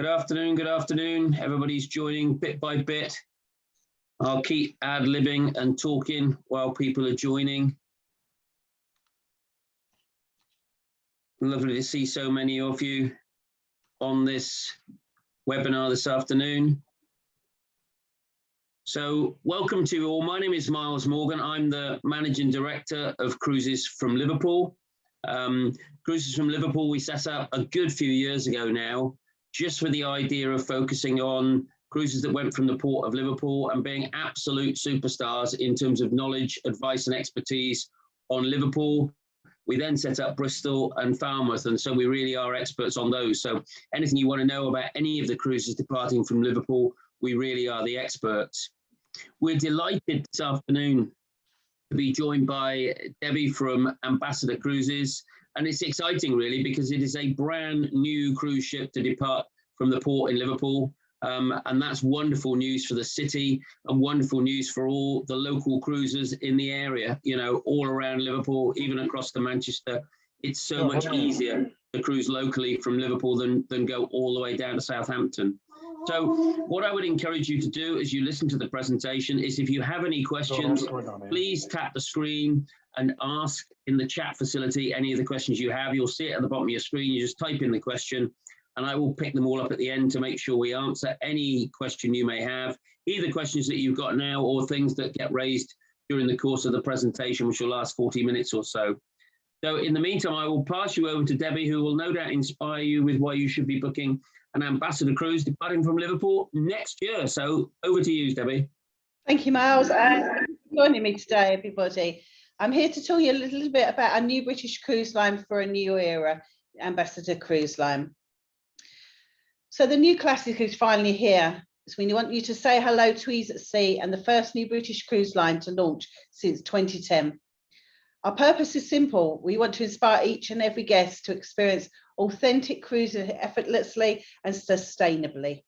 Good afternoon, good afternoon. Everybody's joining bit by bit. I'll keep ad-libbing and talking while people are joining. Lovely to see so many of you on this webinar this afternoon. So welcome to you all. My name is Miles Morgan. I'm the Managing Director of Cruises from Liverpool. Cruises from Liverpool we set up a good few years ago now, just with the idea of focusing on cruises that went from the port of Liverpool and being absolute superstars in terms of knowledge, advice and expertise on Liverpool. We then set up Bristol and Falmouth, and so we really are experts on those. So anything you want to know about any of the cruises departing from Liverpool, we really are the experts. We're delighted this afternoon to be joined by Debbie from Ambassador Cruises. And it's exciting really because it is a brand new cruise ship to depart from the port in Liverpool. And that's wonderful news for the city and wonderful news for all the local cruisers in the area, you know, all around Liverpool, even across to Manchester. It's so much easier to cruise locally from Liverpool than go all the way down to Southampton. So what I would encourage you to do as you listen to the presentation is if you have any questions, please tap the screen and ask in the chat facility any of the questions you have. You'll see it at the bottom of your screen. You just type in the question and I will pick them all up at the end to make sure we answer any question you may have, either questions that you've got now or things that get raised during the course of the presentation, which will last 40 minutes or so. So in the meantime, I will pass you over to Debbie, who will no doubt inspire you with why you should be booking an Ambassador cruise departing from Liverpool next year. So over to you, Debbie. Thank you, Miles. Thank you for joining me today, everybody. I'm here to tell you a little bit about our new British cruise line for a new era, Ambassador Cruise Line. So the new classic is finally here. So we want you to say hello to Ease at Sea and the first new British cruise line to launch since 2010. Our purpose is simple. We want to inspire each and every guest to experience authentic cruising effortlessly and sustainably.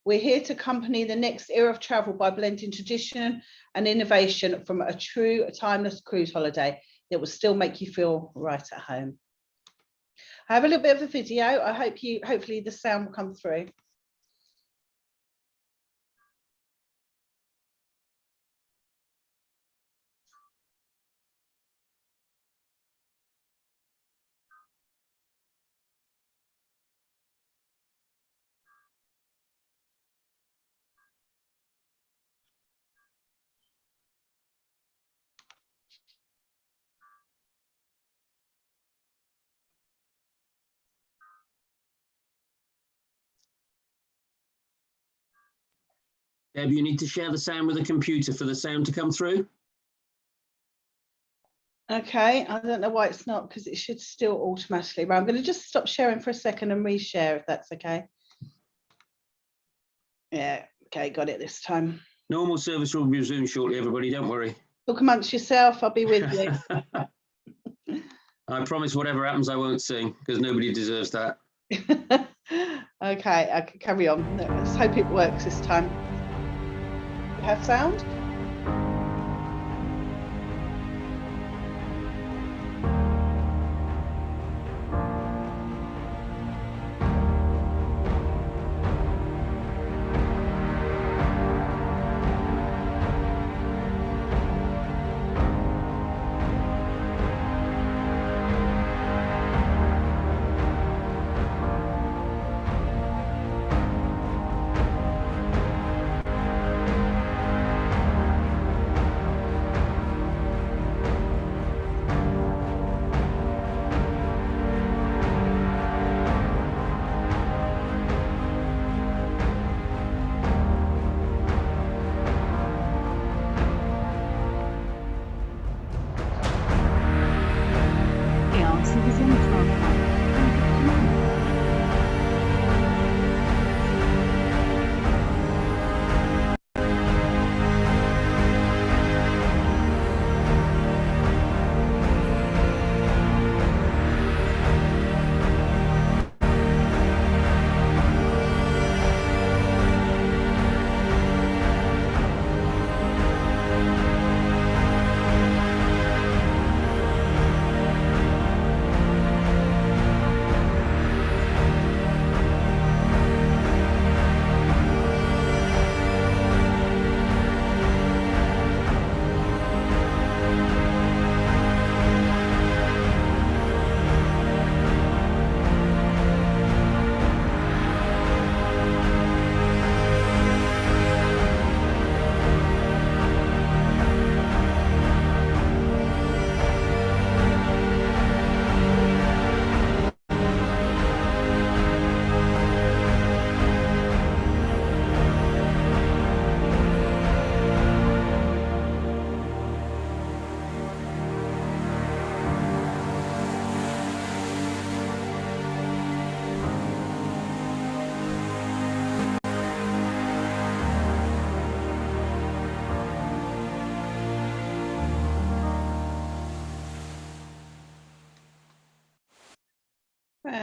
We're here to accompany the next era of travel by blending tradition and innovation from a true timeless cruise holiday that will still make you feel right at home. I have a little bit of a video. I hope hopefully the sound will come through. Deb, you need to share the sound with the computer for the sound to come through. Okay, I don't know why it's not, because it should still automatically. But I'm going to just stop sharing for a second and reshare if that's okay. Yeah, okay, got it this time. Normal service will resume shortly, everybody, don't worry. Talk amongst yourself, I'll be with you. I promise whatever happens, I won't sing, because nobody deserves that. Okay, I can carry on. Let's hope it works this time. You have sound?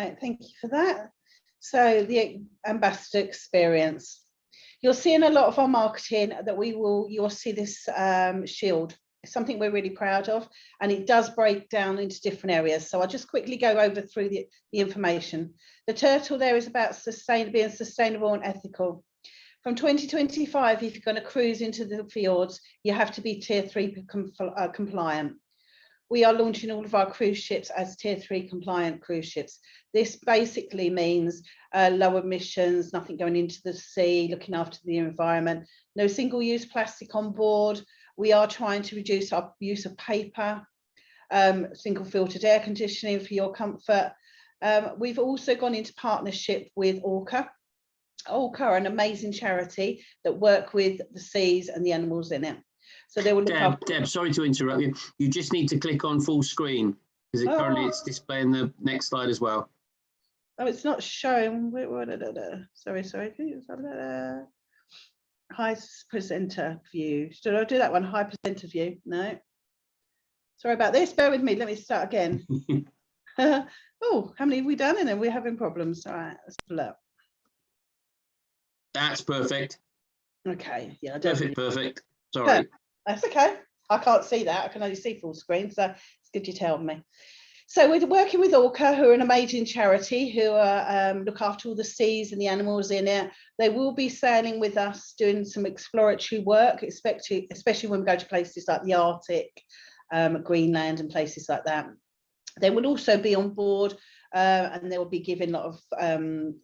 Right, thank you for that. So the ambassador experience. You'll see in a lot of our marketing that you'll see this shield. It's something we're really proud of, and it does break down into different areas. So I'll just quickly go over through the information. The turtle there is about being sustainable and ethical. From 2025, if you're going to cruise into the fjords, you have to be Tier 3 compliant. We are launching all of our cruise ships as Tier 3 compliant cruise ships. This basically means low emissions, nothing going into the sea, looking after the environment, no single-use plastic on board. We are trying to reduce our use of paper, single filtered air conditioning for your comfort. We've also gone into partnership with Orca. Orca are an amazing charity that work with the seas and the animals in it. So they will look after. Deb, sorry to interrupt you. You just need to click on full screen because currently it's displaying the next slide as well. Oh, it's not showing. Sorry. High presenter view. Should I do that one? High presenter view? No. Sorry about this. Bear with me. Let me start again. Oh, how many have we done? And then we're having problems. All right, let's pull up. That's perfect. Okay. Yeah. Perfect. Sorry. That's okay. I can't see that. I can only see full screen. So it's good you tell me. So we're working with Orca, who are an amazing charity who look after all the seas and the animals in it. They will be sailing with us, doing some exploratory work, especially when we go to places like the Arctic, Greenland and places like that. They will also be on board and they will be giving a lot of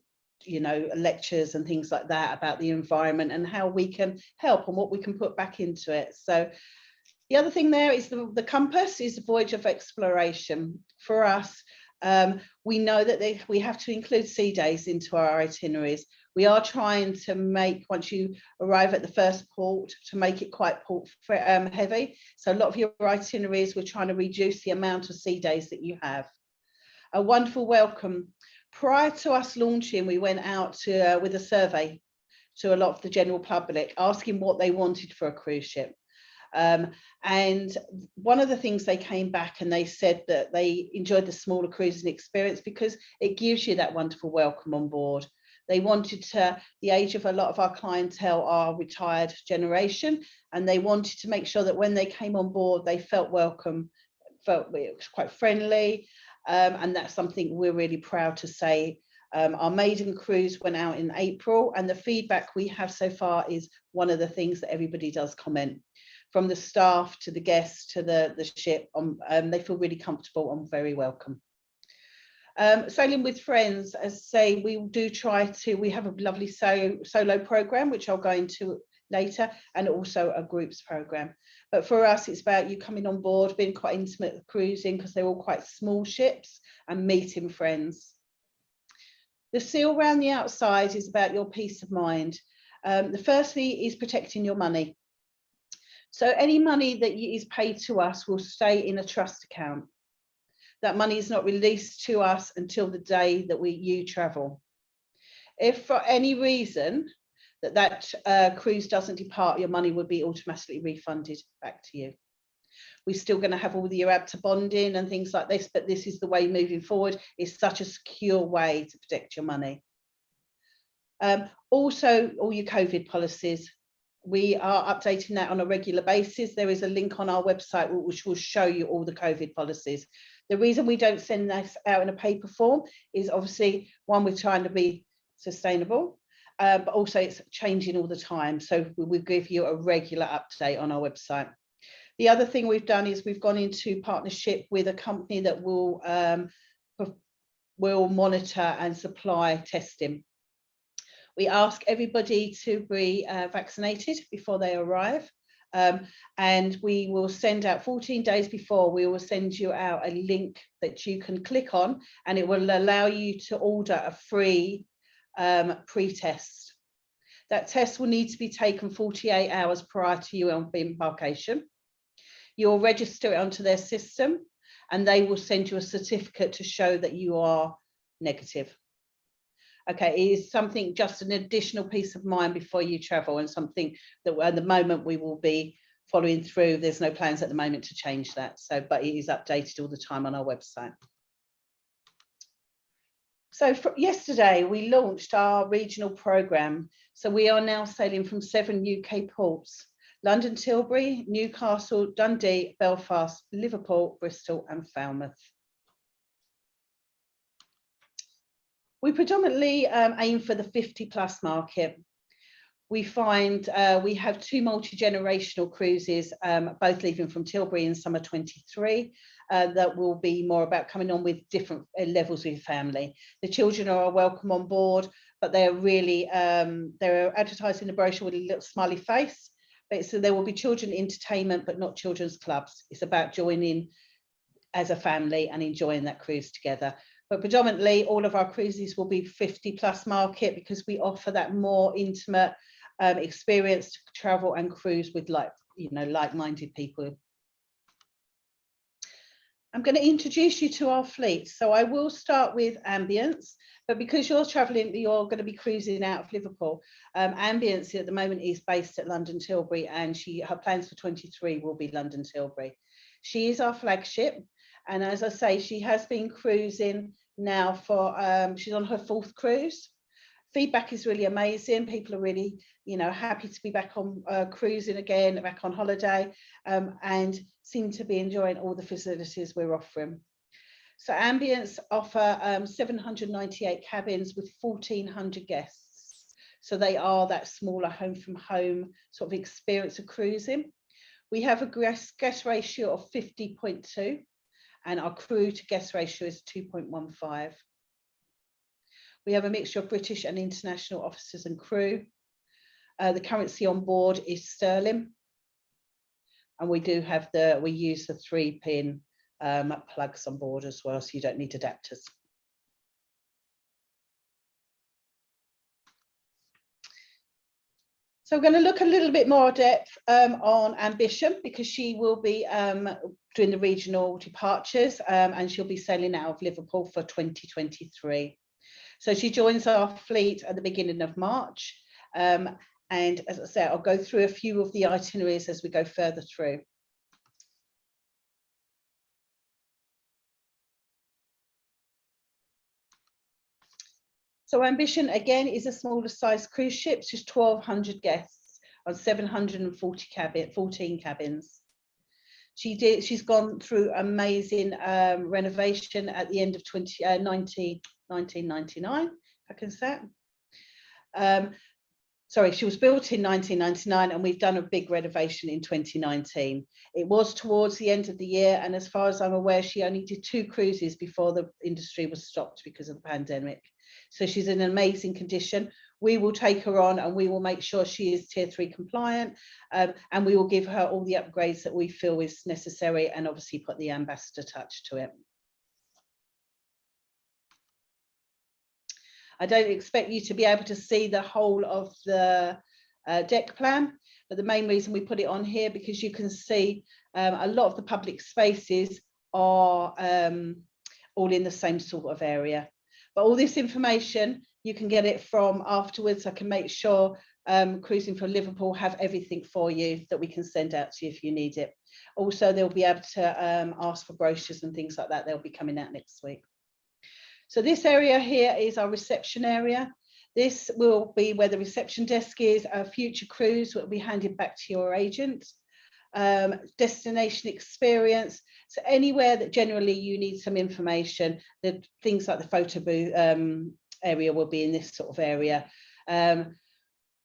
lectures and things like that about the environment and how we can help and what we can put back into it. So the other thing there is the compass is a voyage of exploration. For us, we know that we have to include sea days into our itineraries. We are trying to make, once you arrive at the first port, to make it quite port heavy. So a lot of your itineraries, we're trying to reduce the amount of sea days that you have. A wonderful welcome. Prior to us launching, we went out with a survey to a lot of the general public, asking what they wanted for a cruise ship. And one of the things they came back and they said that they enjoyed the smaller cruising experience because it gives you that wonderful welcome on board. They wanted the age of a lot of our clientele are retired generation, and they wanted to make sure that when they came on board, they felt welcome, felt it was quite friendly. And that's something we're really proud to say. Our maiden cruise went out in April, and the feedback we have so far is one of the things that everybody does comment. From the staff to the guests to the ship, they feel really comfortable and very welcome. Sailing with friends, as I say, we have a lovely solo program, which I'll go into later, and also a groups program. But for us, it's about you coming on board, being quite intimate with cruising because they're all quite small ships, and meeting friends. The seal around the outside is about your peace of mind. The firstly is protecting your money. So any money that is paid to us will stay in a trust account. That money is not released to us until the day that you travel. If for any reason that cruise doesn't depart, your money would be automatically refunded back to you. We're still going to have all the IRABTA bonding and things like this, but this is the way moving forward. It's such a secure way to protect your money. Also, all your COVID policies. We are updating that on a regular basis. There is a link on our website which will show you all the COVID policies. The reason we don't send this out in a paper form is obviously, one, we're trying to be sustainable, but also it's changing all the time. So we will give you a regular update on our website. The other thing we've done is we've gone into partnership with a company that will monitor and supply testing. We ask everybody to be vaccinated before they arrive, and we will send out 14 days before, we will send you out a link that you can click on, and it will allow you to order a free pre-test. That test will need to be taken 48 hours prior to your embarkation. You'll register it onto their system, and they will send you a certificate to show that you are negative. Okay, it is something, just an additional peace of mind before you travel, and something that at the moment we will be following through. There's no plans at the moment to change that. So, but it is updated all the time on our website. So yesterday we launched our regional programme. So we are now sailing from 7 UK ports: London, Tilbury, Newcastle, Dundee, Belfast, Liverpool, Bristol and Falmouth. We predominantly aim for the 50+ market. We find we have 2 multi-generational cruises, both leaving from Tilbury in summer 23, that will be more about coming on with different levels of family. The children are welcome on board, but they're really, they're advertising the brochure with a little smiley face. So there will be children entertainment, but not children's clubs. It's about joining as a family and enjoying that cruise together. But predominantly all of our cruises will be 50+ market, because we offer that more intimate experience to travel and cruise with like-minded people. I'm going to introduce you to our fleet. So I will start with Ambience, but because you're traveling, you're going to be cruising out of Liverpool. Ambience at the moment is based at London Tilbury, and her plans for 23 will be London Tilbury. She is our flagship, and as I say, she has been cruising now for she's on her 4th cruise. Feedback is really amazing. People are really, happy to be back on cruising again, back on holiday, and seem to be enjoying all the facilities we're offering. So Ambience offer 798 cabins with 1,400 guests. So they are that smaller home from home sort of experience of cruising. We have a guest ratio of 50.2, and our crew to guest ratio is 2.15. We have a mixture of British and international officers and crew. The currency on board is sterling, and we use the 3-pin plugs on board as well, so you don't need adapters. So we're going to look a little bit more depth on Ambition, because she will be doing the regional departures, and she'll be sailing out of Liverpool for 2023. So she joins our fleet at the beginning of March. And as I said, I'll go through a few of the itineraries as we go further through. So Ambition, again, is a smaller size cruise ship, just 1,200 guests on 14 cabins. She's gone through amazing renovation at the end of 1999, if I can say it. Sorry, she was built in 1999, and we've done a big renovation in 2019. It was towards the end of the year, and as far as I'm aware, she only did 2 cruises before the industry was stopped because of the pandemic. So she's in amazing condition. We will take her on, and we will make sure she is Tier 3 compliant, and we will give her all the upgrades that we feel is necessary, and obviously put the ambassador touch to it. I don't expect you to be able to see the whole of the deck plan, but the main reason we put it on here, because you can see a lot of the public spaces are all in the same sort of area. But all this information, you can get it from afterwards. I can make sure Cruising from Liverpool have everything for you that we can send out to you if you need it. Also, they'll be able to ask for brochures and things like that. They'll be coming out next week. So this area here is our reception area. This will be where the reception desk is. Our future cruise will be handed back to your agent. Destination experience. So anywhere that generally you need some information, the things like the photo booth area will be in this sort of area.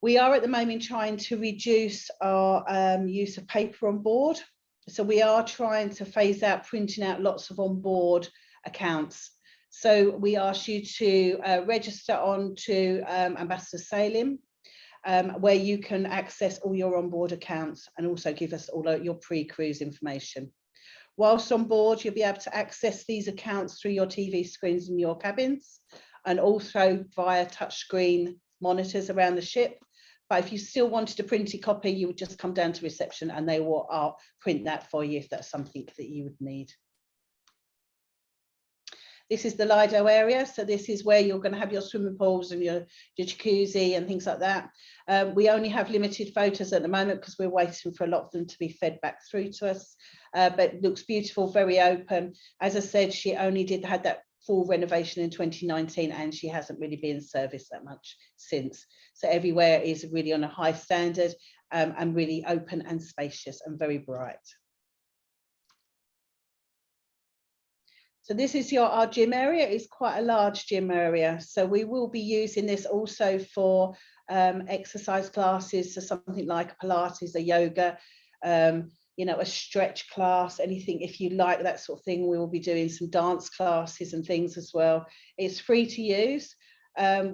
We are at the moment trying to reduce our use of paper on board. So we are trying to phase out printing out lots of onboard accounts. So we ask you to register on to Ambassador Sailing, where you can access all your onboard accounts and also give us all your pre-cruise information. Whilst on board, you'll be able to access these accounts through your TV screens in your cabins, and also via touchscreen monitors around the ship. But if you still wanted a printed copy, you would just come down to reception and they will print that for you if that's something that you would need. This is the Lido area. So this is where you're going to have your swimming pools and your jacuzzi and things like that. We only have limited photos at the moment because we're waiting for a lot of them to be fed back through to us. But it looks beautiful, very open. As I said, she only had that full renovation in 2019, and she hasn't really been serviced that much since. So everywhere is really on a high standard, and really open and spacious and very bright. So this is our gym area. It's quite a large gym area. So we will be using this also for exercise classes, so something like Pilates, a yoga, you know, a stretch class, anything if you like that sort of thing. We will be doing some dance classes and things as well. It's free to use.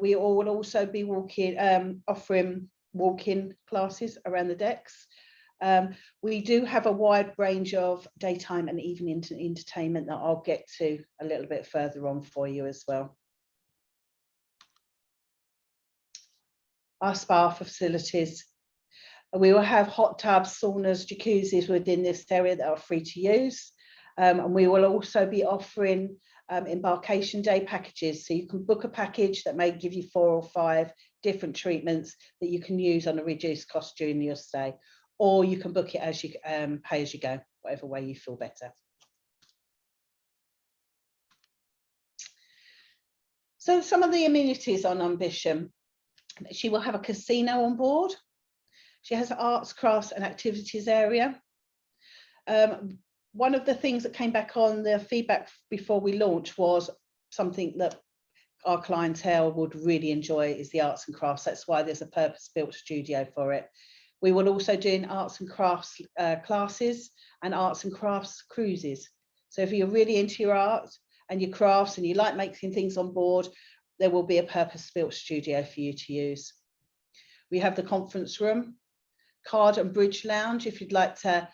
We will also be offering walk-in classes around the decks. We do have a wide range of daytime and evening entertainment that I'll get to a little bit further on for you as well. Our spa facilities. We will have hot tubs, saunas, jacuzzis within this area that are free to use. And we will also be offering embarkation day packages. So you can book a package that may give you 4 or 5 different treatments that you can use on a reduced cost during your stay. Or you can book it as you pay as you go, whatever way you feel better. So some of the amenities on Ambition. She will have a casino on board. She has an arts, crafts and activities area. One of the things that came back on the feedback before we launched was something that our clientele would really enjoy is the arts and crafts. That's why there's a purpose-built studio for it. We will also do arts and crafts classes and arts and crafts cruises. So if you're really into your art and your crafts and you like making things on board, there will be a purpose-built studio for you to use. We have the conference room, card and bridge lounge if you'd like to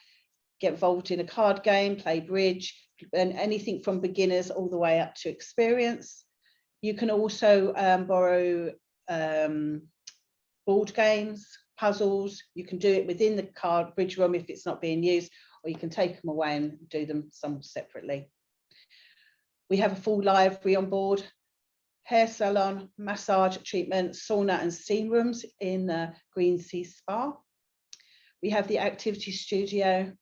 get involved in a card game, play bridge, and anything from beginners all the way up to experience. You can also borrow board games, puzzles. You can do it within the card bridge room if it's not being used, or you can take them away and do them some separately. We have a full library on board, hair salon, massage treatment, sauna and steam rooms in the Green Sea Spa. We have the activity studio,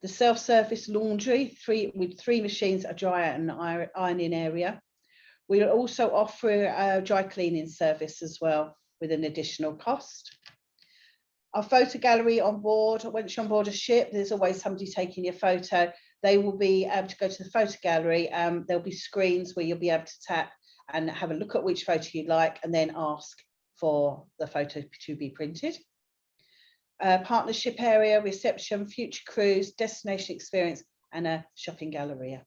the self-service laundry, with 3 machines, a dryer and ironing area. We'll also offer a dry cleaning service as well with an additional cost. Our photo gallery on board, once you're on board a ship, there's always somebody taking your photo. They will be able to go to the photo gallery. There'll be screens where you'll be able to tap and have a look at which photo you'd like and then ask for the photo to be printed. Partnership area, reception, future cruise, destination experience, and a shopping galleria.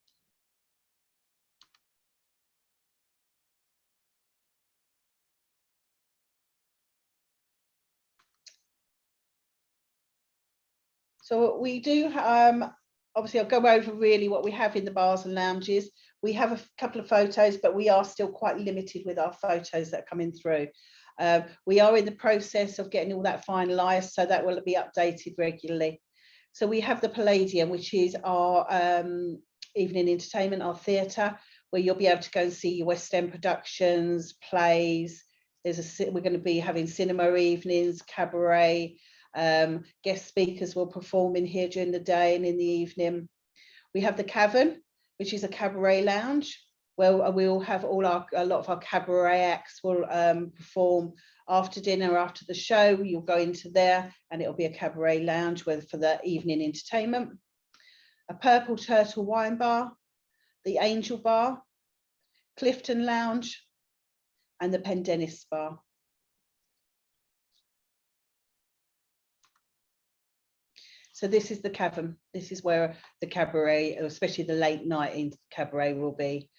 So we do, obviously I'll go over really what we have in the bars and lounges. We have a couple of photos, but we are still quite limited with our photos that are coming through. We are in the process of getting all that finalised, so that will be updated regularly. So we have the Palladium, which is our evening entertainment, our theatre, where you'll be able to go and see West End productions, plays. We're going to be having cinema evenings, cabaret. Guest speakers will perform in here during the day and in the evening. We have the Cavern, which is a cabaret lounge, where we'll have a lot of our cabaret acts will perform after dinner, after the show. You'll go into there and it'll be a cabaret lounge for the evening entertainment. A Purple Turtle wine bar, the Angel Bar, Clifton Lounge, and the Pendennis Bar. So this is the Cavern. This is where the cabaret, especially the late night in cabaret, will be.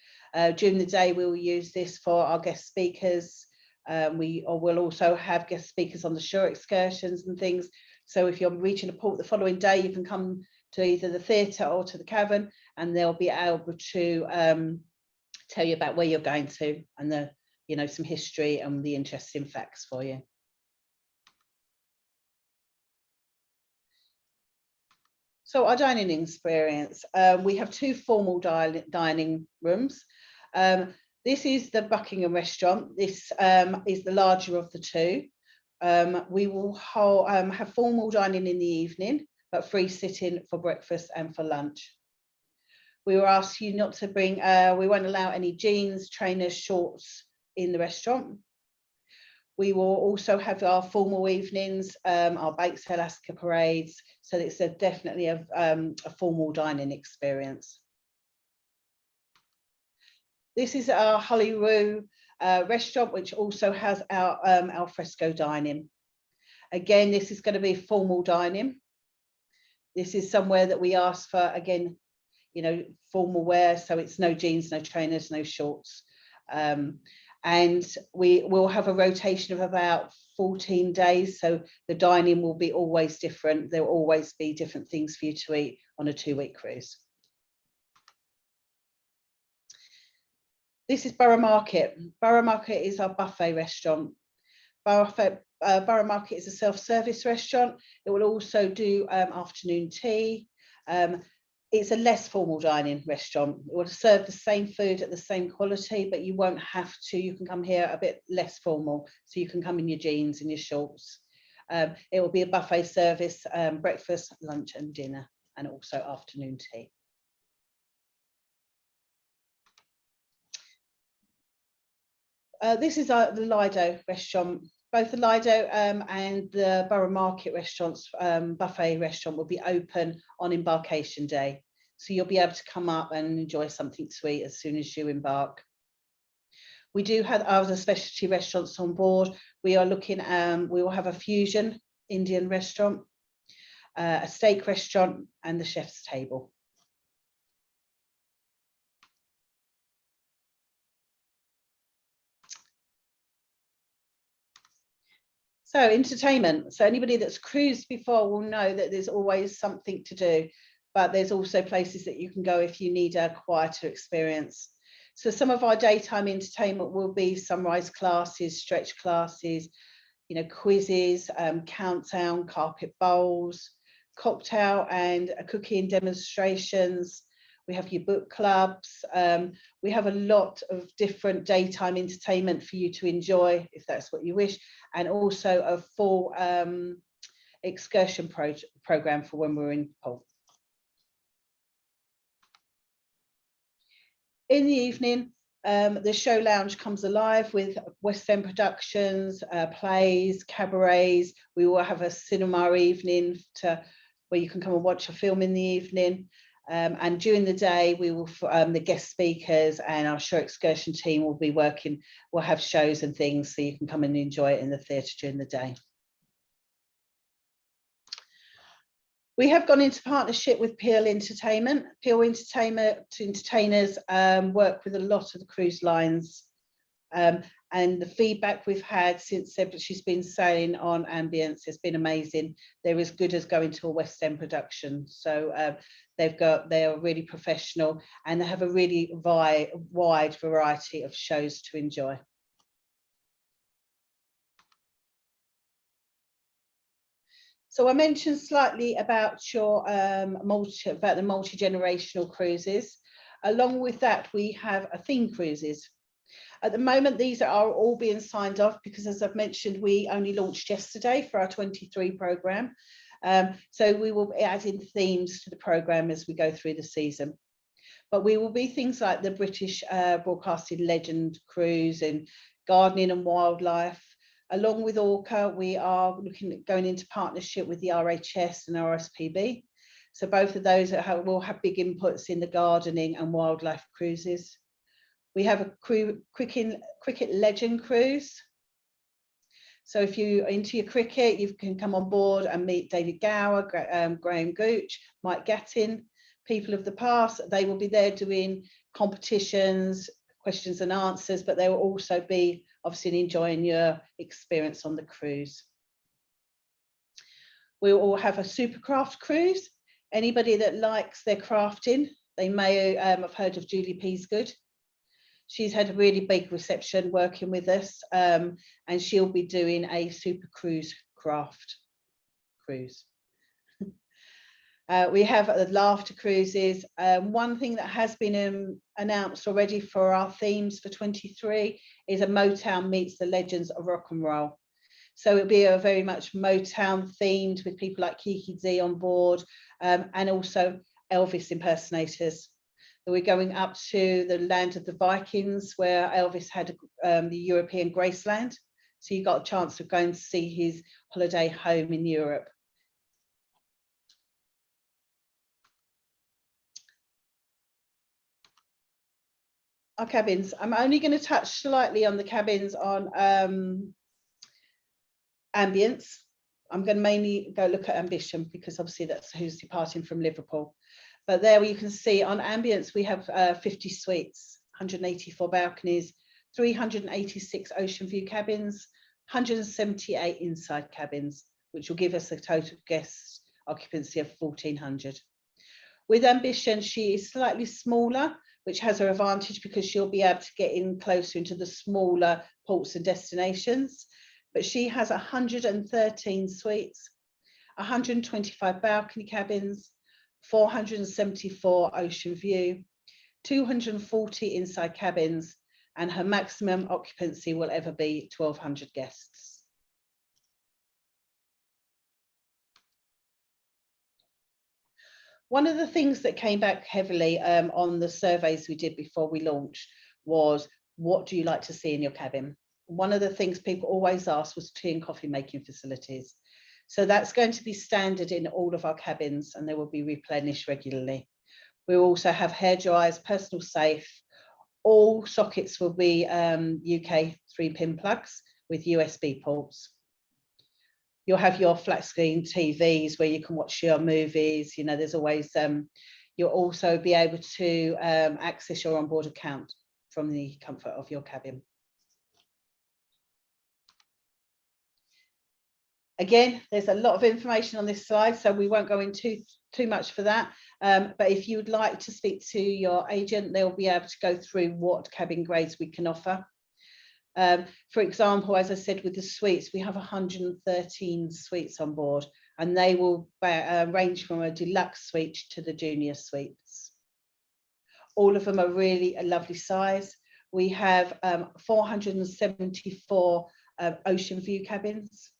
During the day, we will use this for our guest speakers. We'll also have guest speakers on the shore excursions and things. So if you're reaching a port the following day, you can come to either the theatre or to the Cavern, and they'll be able to tell you about where you're going to and some history and the interesting facts for you. So our dining experience, we have 2 formal dining rooms. This is the Buckingham restaurant. This is the larger of the 2. We will have formal dining in the evening, but free sitting for breakfast and for lunch. We will ask you not to bring, we won't allow any jeans, trainers, shorts in the restaurant. We will also have our formal evenings, our baked Alaska parades, so it's definitely a formal dining experience. This is our Holyrood restaurant, which also has our al fresco dining. Again, this is going to be formal dining. This is somewhere that we ask for, again, you know, formal wear, so it's no jeans, no trainers, no shorts. And we will have a rotation of about 14 days, so the dining will be always different. There will always be different things for you to eat on a 2-week cruise. This is Borough Market. Borough Market is our buffet restaurant. Borough Market is a self-service restaurant. It will also do afternoon tea. It's a less formal dining restaurant. It will serve the same food at the same quality, but you won't have to. You can come here a bit less formal, so you can come in your jeans and your shorts. It will be a buffet service, breakfast, lunch and dinner, and also afternoon tea. This is the Lido restaurant. Both the Lido and the Borough Market restaurants, buffet restaurant, will be open on embarkation day. So you'll be able to come up and enjoy something to eat as soon as you embark. We do have other specialty restaurants on board. We are looking, we will have a fusion Indian restaurant, a steak restaurant and the chef's table. So entertainment. So anybody that's cruised before will know that there's always something to do, but there's also places that you can go if you need a quieter experience. So some of our daytime entertainment will be sunrise classes, stretch classes, you know, quizzes, countdown, carpet bowls, cocktail and cooking demonstrations. We have your book clubs. We have a lot of different daytime entertainment for you to enjoy if that's what you wish, and also a full excursion program for when we're in Hull. In the evening, the show lounge comes alive with West End productions, plays, cabarets. We will have a cinema evening where you can come and watch a film in the evening. And during the day, we will, the guest speakers and our show excursion team will be working, we'll have shows and things so you can come and enjoy it in the theatre during the day. We have gone into partnership with Peel Entertainment. Peel entertainers work with a lot of the cruise lines. And the feedback we've had since she's been sailing on Ambience has been amazing. They're as good as going to a West End production. So they are really professional and they have a really wide variety of shows to enjoy. So I mentioned slightly about the multi-generational cruises. Along with that, we have theme cruises. At the moment, these are all being signed off because, as I've mentioned, we only launched yesterday for our 23 programme. So we will be adding themes to the programme as we go through the season. But we will be things like the British Broadcasting Legend Cruise and gardening and wildlife. Along with Orca, we are looking at going into partnership with the RHS and RSPB. So both of those will have big inputs in the gardening and wildlife cruises. We have a cricket legend cruise. So if you're into your cricket, you can come on board and meet David Gower, Graham Gooch, Mike Gattin, people of the past. They will be there doing competitions, questions and answers, but they will also be obviously enjoying your experience on the cruise. We will all have a supercraft cruise. Anybody that likes their crafting, they may have heard of Julie Peasgood. She's had a really big reception working with us, and she'll be doing a super cruise craft cruise. We have the laughter cruises. One thing that has been announced already for our themes for 23 is a Motown meets the legends of rock and roll. So it'll be a very much Motown themed with people like Kiki D on board, and also Elvis impersonators. We're going up to the land of the Vikings, where Elvis had the European Graceland. So you got a chance of going to see his holiday home in Europe. Our cabins. I'm only going to touch slightly on the cabins on ambience. I'm going to mainly go look at ambition because obviously that's who's departing from Liverpool. But there you can see on ambience, we have 50 suites, 184 balconies, 386 ocean view cabins, 178 inside cabins, which will give us a total guest occupancy of 1,400. With ambition, she is slightly smaller, which has her advantage because she'll be able to get in closer into the smaller ports and destinations. But she has 113 suites, 125 balcony cabins, 474 ocean view, 240 inside cabins, and her maximum occupancy will ever be 1,200 guests. One of the things that came back heavily on the surveys we did before we launched was, what do you like to see in your cabin? One of the things people always ask was tea and coffee making facilities. So that's going to be standard in all of our cabins, and they will be replenished regularly. We also have hair dryers, personal safe. All sockets will be UK 3-pin plugs with USB ports. You'll have your flat screen TVs where you can watch your movies. You know, there's always, you'll also be able to access your onboard account from the comfort of your cabin. Again, there's a lot of information on this slide, so we won't go into too much for that. But if you would like to speak to your agent, they'll be able to go through what cabin grades we can offer. For example, as I said, with the suites, we have 113 suites on board, and they will range from a deluxe suite to the junior suites. All of them are really a lovely size. We have 474 ocean view cabins.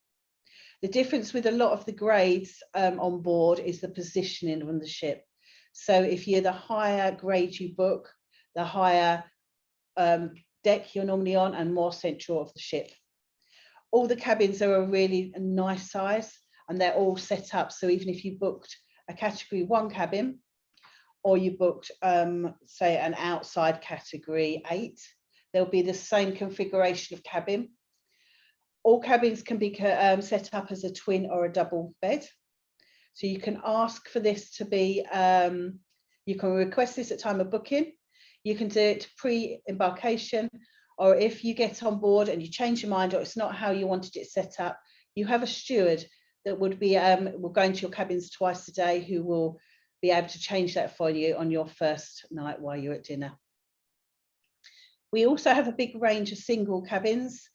The difference with a lot of the grades on board is the positioning on the ship. So if you're the higher grade you book, the higher deck you're normally on and more central of the ship. All the cabins are a really nice size, and they're all set up. So even if you booked a category 1 cabin, or you booked, say, an outside category 8, there'll be the same configuration of cabin. All cabins can be set up as a twin or a double bed. So you can ask for this to be, you can request this at time of booking. You can do it pre-embarkation, or if you get on board and you change your mind or it's not how you wanted it set up, you have a steward that would be will go into your cabins twice a day who will be able to change that for you on your first night while you're at dinner. We also have a big range of single cabins,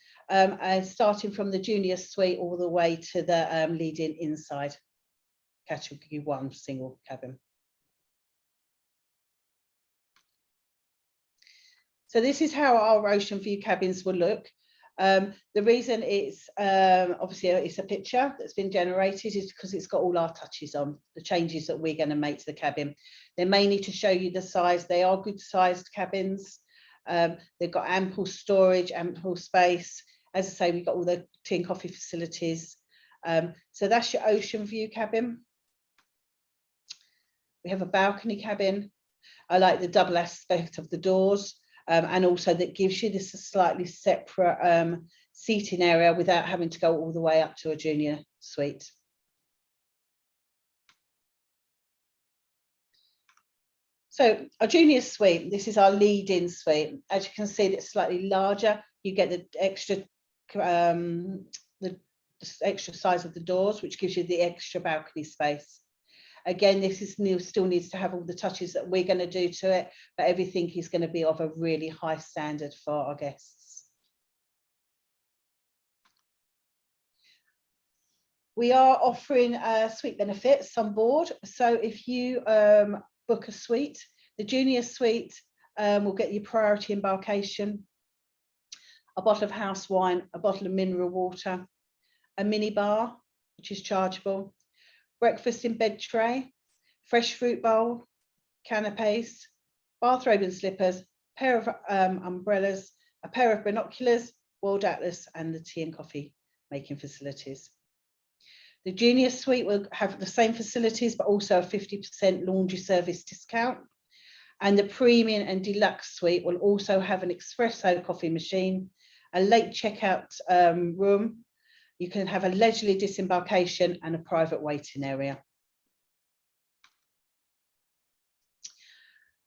starting from the junior suite all the way to the lead-in inside category 1 single cabin. So this is how our ocean view cabins will look. The reason it's obviously it's a picture that's been generated is because it's got all our touches on, the changes that we're going to make to the cabin. They may need to show you the size. They are good sized cabins. They've got ample storage, ample space. As I say, we've got all the tea and coffee facilities. So that's your ocean view cabin. We have a balcony cabin. I like the double aspect of the doors. And also that gives you this slightly separate seating area without having to go all the way up to a junior suite. So our junior suite, this is our lead-in suite. As you can see, it's slightly larger. You get the extra size of the doors, which gives you the extra balcony space. Again, this is new, still needs to have all the touches that we're going to do to it, but everything is going to be of a really high standard for our guests. We are offering suite benefits on board. So if you book a suite, the junior suite will get you priority embarkation, a bottle of house wine, a bottle of mineral water, a mini bar, which is chargeable, breakfast in bed tray, fresh fruit bowl, canapes, bathrobe and slippers, pair of umbrellas, a pair of binoculars, World Atlas, and the tea and coffee making facilities. The junior suite will have the same facilities, but also a 50% laundry service discount. And the premium and deluxe suite will also have an espresso coffee machine, a late checkout room. You can have a leisurely disembarkation and a private waiting area.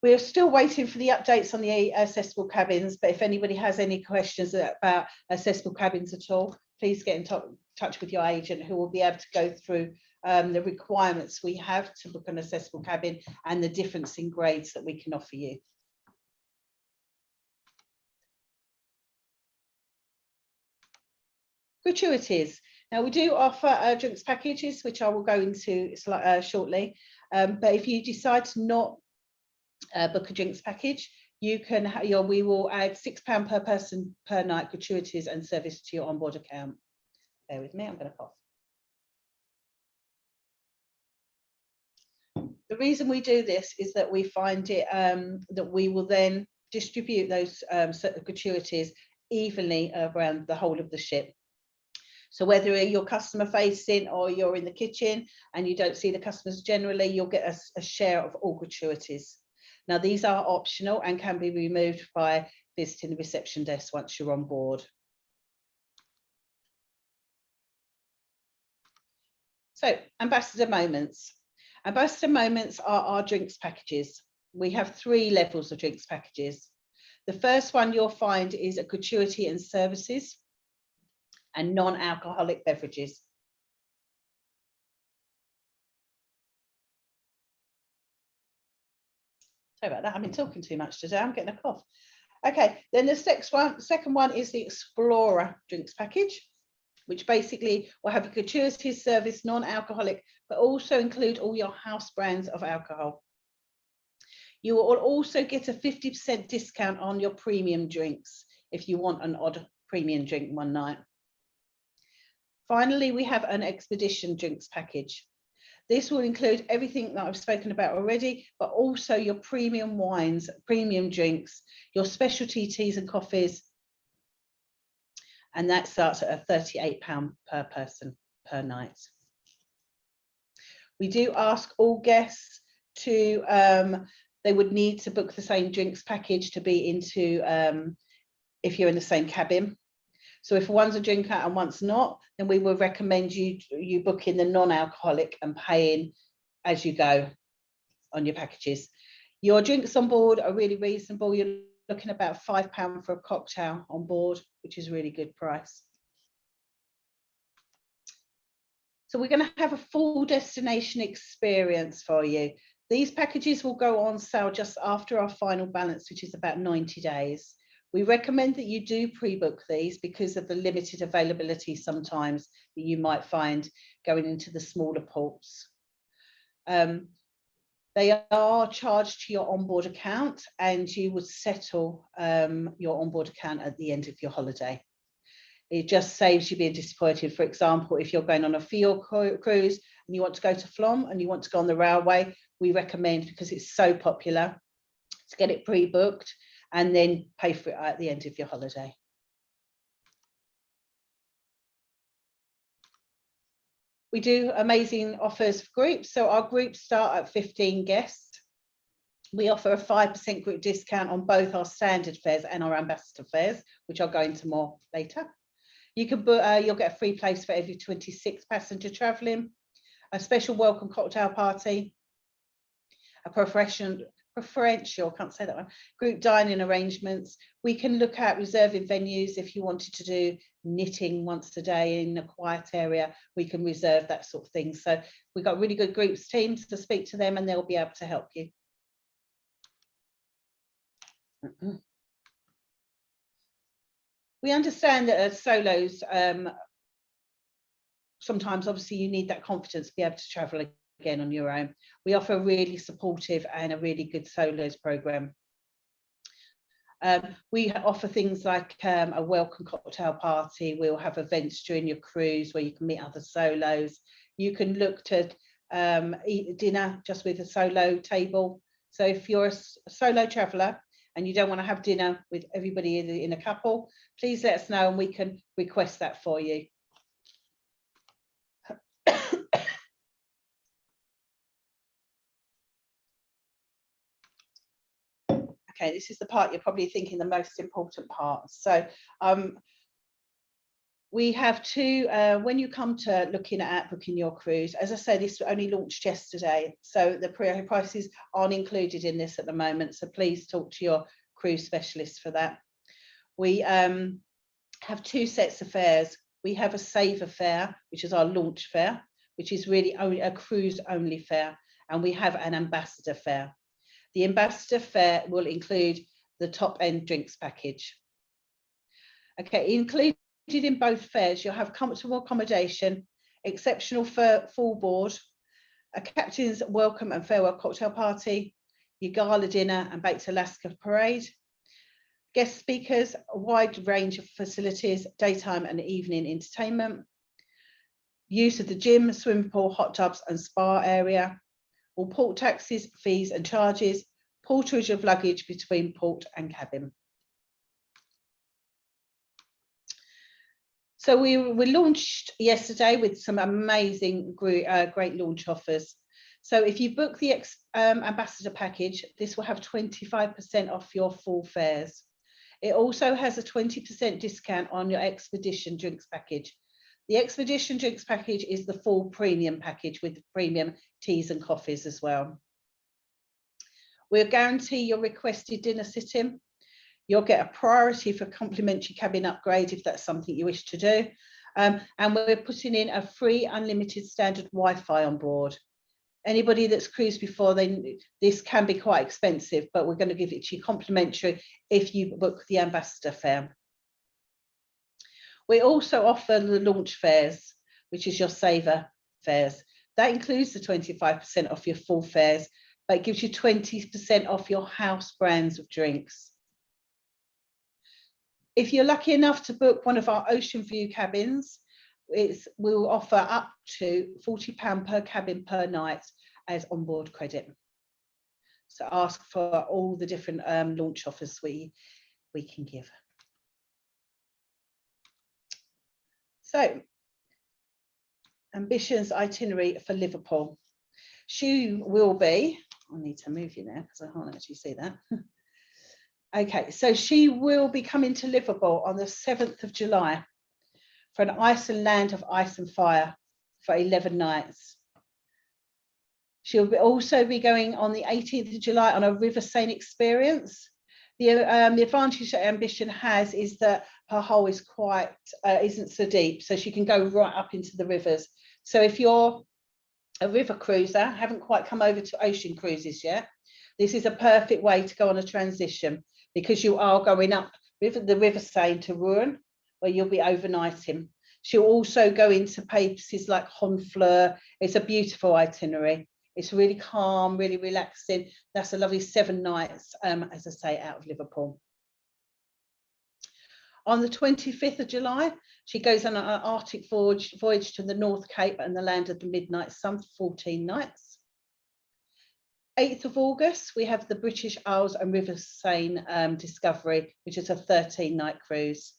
We're still waiting for the updates on the accessible cabins, but if anybody has any questions about accessible cabins at all, please get in touch with your agent, who will be able to go through the requirements we have to book an accessible cabin and the difference in grades that we can offer you. Gratuities. Now, we do offer drinks packages, which I will go into shortly. But if you decide to not book a drinks package, you can we will add £6 per person per night gratuities and service to your onboard account. Bear with me, I'm going to cough. The reason we do this is that we find it that we will then distribute those gratuities evenly around the whole of the ship. So whether you're customer facing or you're in the kitchen and you don't see the customers generally, you'll get a share of all gratuities. Now, these are optional and can be removed by visiting the reception desk once you're on board. So, ambassador moments. Ambassador moments are our drinks packages. We have 3 levels of drinks packages. The first one you'll find is a gratuity and services and non-alcoholic beverages. Sorry about that, I've been talking too much today, I'm getting a cough. Okay, then the second one is the Explorer drinks package, which basically will have a gratuitous service, non-alcoholic, but also include all your house brands of alcohol. You will also get a 50% discount on your premium drinks if you want an odd premium drink one night. Finally, we have an expedition drinks package. This will include everything that I've spoken about already, but also your premium wines, premium drinks, your specialty teas and coffees. And that starts at £38 per person per night. We do ask all guests to, they would need to book the same drinks package to be into, if you're in the same cabin. So if one's a drinker and one's not, then we will recommend you book in the non-alcoholic and paying as you go on your packages. Your drinks on board are really reasonable. You're looking about £5 for a cocktail on board, which is a really good price. So we're going to have a full destination experience for you. These packages will go on sale just after our final balance, which is about 90 days. We recommend that you do pre-book these because of the limited availability sometimes that you might find going into the smaller ports. They are charged to your onboard account and you would settle your onboard account at the end of your holiday. It just saves you being disappointed. For example, if you're going on a fjord cruise and you want to go to Flom and you want to go on the railway, we recommend, because it's so popular, to get it pre-booked and then pay for it at the end of your holiday. We do amazing offers for groups. So our groups start at 15 guests. We offer a 5% group discount on both our standard fares and our ambassador fares, which I'll go into more later. You can book, you'll get a free place for every 26 passenger travelling, a special welcome cocktail party, a preferential, can't say that one, group dining arrangements. We can look at reserving venues. If you wanted to do knitting once a day in a quiet area, we can reserve that sort of thing. So we've got really good groups teams to speak to them and they'll be able to help you. We understand that as solos, sometimes obviously you need that confidence to be able to travel again on your own. We offer a really supportive and a really good solos program. We offer things like a welcome cocktail party. We'll have events during your cruise where you can meet other solos. You can look to eat dinner just with a solo table. So if you're a solo traveller and you don't want to have dinner with everybody in a couple, please let us know and we can request that for you. Okay, this is the part you're probably thinking the most important part. So we have two, when you come to looking at booking your cruise, as I said, this only launched yesterday, so the prices aren't included in this at the moment, so please talk to your cruise specialist for that. We have two sets of fares. We have a saver fare, which is our launch fare, which is really only a cruise only fare, and we have an ambassador fare. The ambassador fare will include the top end drinks package. Okay, included in both fares, you'll have comfortable accommodation, exceptional full board, a captain's welcome and farewell cocktail party, your gala dinner and Baked Alaska parade, guest speakers, a wide range of facilities, daytime and evening entertainment, use of the gym, swimming pool, hot tubs and spa area, all port taxes, fees and charges, porterage of luggage between port and cabin. So we launched yesterday with some amazing great launch offers. So if you book the ambassador package, this will have 25% off your full fares. It also has a 20% discount on your expedition drinks package. The expedition drinks package is the full premium package with premium teas and coffees as well. We'll guarantee your requested dinner sitting. You'll get a priority for complimentary cabin upgrade if that's something you wish to do. And we're putting in a free unlimited standard Wi-Fi on board. Anybody that's cruised before, then this can be quite expensive, but we're going to give it to you complimentary if you book the ambassador fare. We also offer the launch fares, which is your saver fares. That includes the 25% off your full fares, but it gives you 20% off your house brands of drinks. If you're lucky enough to book one of our ocean view cabins, we'll offer up to £40 per cabin per night as onboard credit. So ask for all the different launch offers we can give. So, Ambition's itinerary for Liverpool. She will be, I need to move you now because I can't actually see that. Okay, so she will be coming to Liverpool on the 7th of July for an Iceland land of ice and fire for 11 nights. She'll also be going on the 18th of July on a river sailing experience. The advantage that Ambition has is that her hull is isn't so deep, so she can go right up into the rivers. So if you're a river cruiser, haven't quite come over to ocean cruises yet, this is a perfect way to go on a transition because you are going up the river Seine to Rouen, where you'll be overnighting. She'll also go into places like Honfleur. It's a beautiful itinerary. It's really calm, really relaxing. That's a lovely 7 nights, as I say, out of Liverpool. On the 25th of July, she goes on an Arctic voyage to the North Cape and the land of the midnight sun for 14 nights. 8th of August, we have the British Isles and River Seine Discovery, which is a 13-night cruise.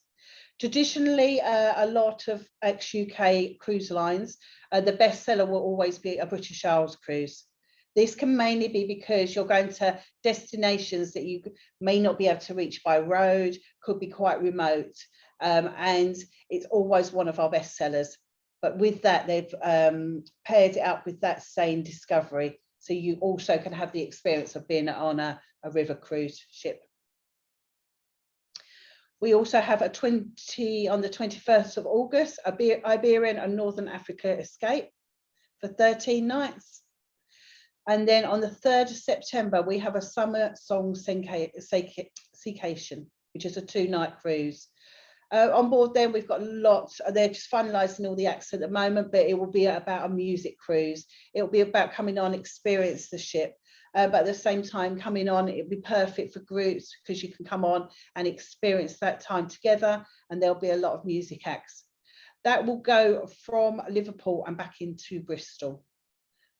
Traditionally, a lot of ex-UK cruise lines, the bestseller will always be a British Isles cruise. This can mainly be because you're going to destinations that you may not be able to reach by road, could be quite remote, and it's always one of our bestsellers. But with that, they've paired it up with that same Discovery, so you also can have the experience of being on a river cruise ship. We also have on the 21st of August, Iberian and Northern Africa escape for 13 nights. And then on the 3rd of September, we have a Summer Song Seacation, which is a 2-night cruise. On board then, we've got lots, they're just finalising all the acts at the moment, but it will be about a music cruise. It will be about coming on, experience the ship. But at the same time, coming on, it'll be perfect for groups because you can come on and experience that time together, and there'll be a lot of music acts. That will go from Liverpool and back into Bristol.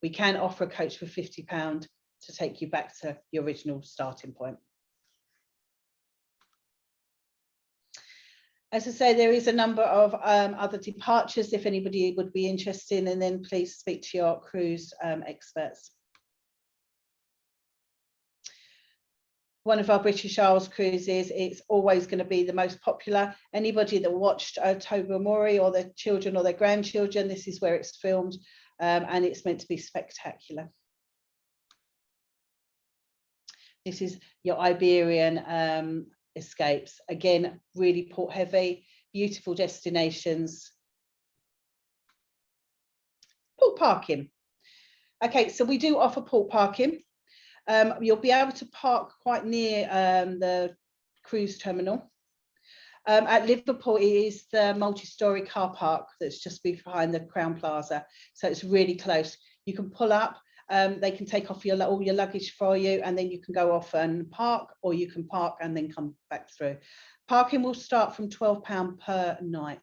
We can offer a coach for £50 to take you back to your original starting point. As I say, there is a number of other departures if anybody would be interested, and then please speak to your cruise experts. One of our British Isles cruises, it's always going to be the most popular. Anybody that watched Tobermory or their children or their grandchildren, this is where it's filmed, and it's meant to be spectacular. This is your Iberian escapes. Again, really port heavy, beautiful destinations. Port parking. Okay, so we do offer port parking. You'll be able to park quite near the cruise terminal. At Liverpool, it is the multi-storey car park that's just behind the Crown Plaza. So it's really close. You can pull up, they can take off all your luggage for you, and then you can go off and park, or you can park and then come back through. Parking will start from £12 per night.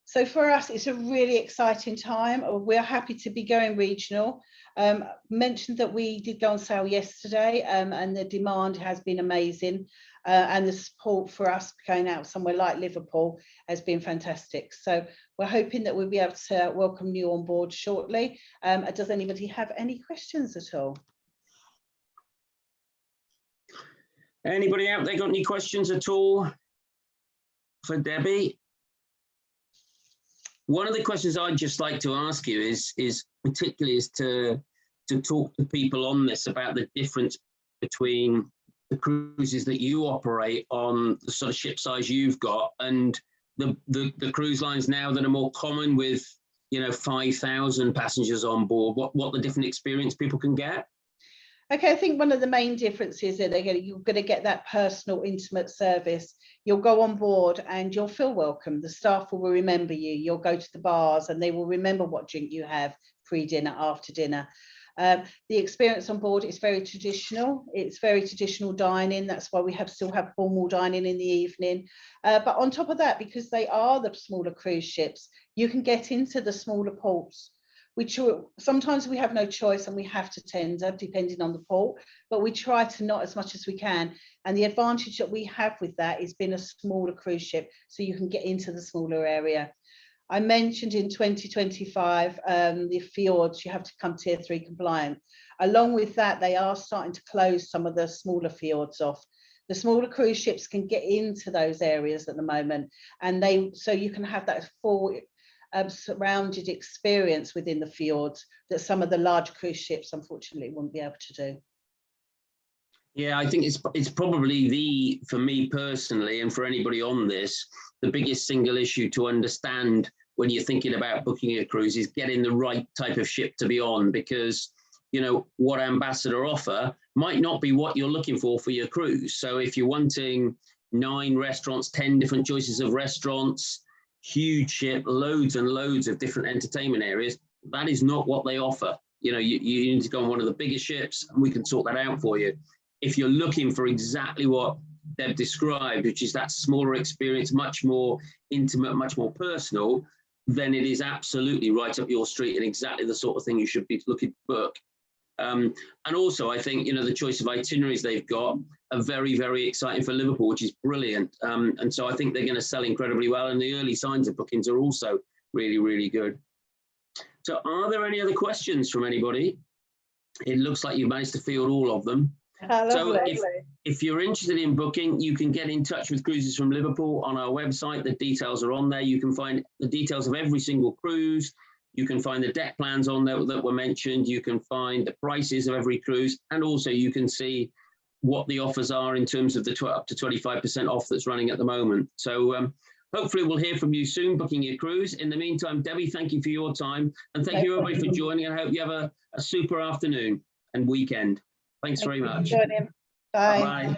So for us, it's a really exciting time. We're happy to be going regional. Mentioned that we did go on sale yesterday, and the demand has been amazing. And the support for us going out somewhere like Liverpool has been fantastic. So we're hoping that we'll be able to welcome you on board shortly. Does anybody have any questions at all? Anybody out there got any questions at all for Debbie? One of the questions I'd just like to ask you is particularly to talk to people on this about the difference between the cruises that you operate on, the sort of ship size you've got, and the cruise lines now that are more common with, you know, 5,000 passengers on board. What the different experience people can get? Okay, I think one of the main differences is that you're going to get that personal, intimate service. You'll go on board and you'll feel welcome. The staff will remember you. You'll go to the bars and they will remember what drink you have pre-dinner, after dinner. The experience on board is very traditional. It's very traditional dining. That's why we still have formal dining in the evening. But on top of that, because they are the smaller cruise ships, you can get into the smaller ports, which sometimes we have no choice and we have to tender depending on the port, but we try to not as much as we can. And the advantage that we have with that is being a smaller cruise ship, so you can get into the smaller area. I mentioned in 2025, the fjords, you have to come Tier 3 compliant. Along with that, they are starting to close some of the smaller fjords off. The smaller cruise ships can get into those areas at the moment, and so you can have that full surrounded experience within the fjords that some of the large cruise ships unfortunately won't be able to do. Yeah, I think it's probably for me personally, and for anybody on this, the biggest single issue to understand when you're thinking about booking a cruise is getting the right type of ship to be on, because, you know, what Ambassador offer might not be what you're looking for your cruise. So if you're wanting 9 restaurants, 10 different choices of restaurants, huge ship, loads and loads of different entertainment areas, that is not what they offer. You know, you need to go on one of the bigger ships and we can sort that out for you. If you're looking for exactly what Deb described, which is that smaller experience, much more intimate, much more personal, then it is absolutely right up your street and exactly the sort of thing you should be looking to book. And also, I think, you know, the choice of itineraries they've got are very, very exciting for Liverpool, which is brilliant. And so I think they're going to sell incredibly well. And the early signs of bookings are also really, really good. So are there any other questions from anybody? It looks like you've managed to field all of them. So if you're interested in booking, you can get in touch with Cruises from Liverpool on our website. The details are on there. You can find the details of every single cruise. You can find the deck plans on there that were mentioned. You can find the prices of every cruise. And also you can see what the offers are in terms of the up to 25% off that's running at the moment. So hopefully we'll hear from you soon, booking your cruise. In the meantime, Debbie, thank you for your time. And thank you everybody for joining. I hope you have a super afternoon and weekend. Thanks very much. Bye. Bye-bye.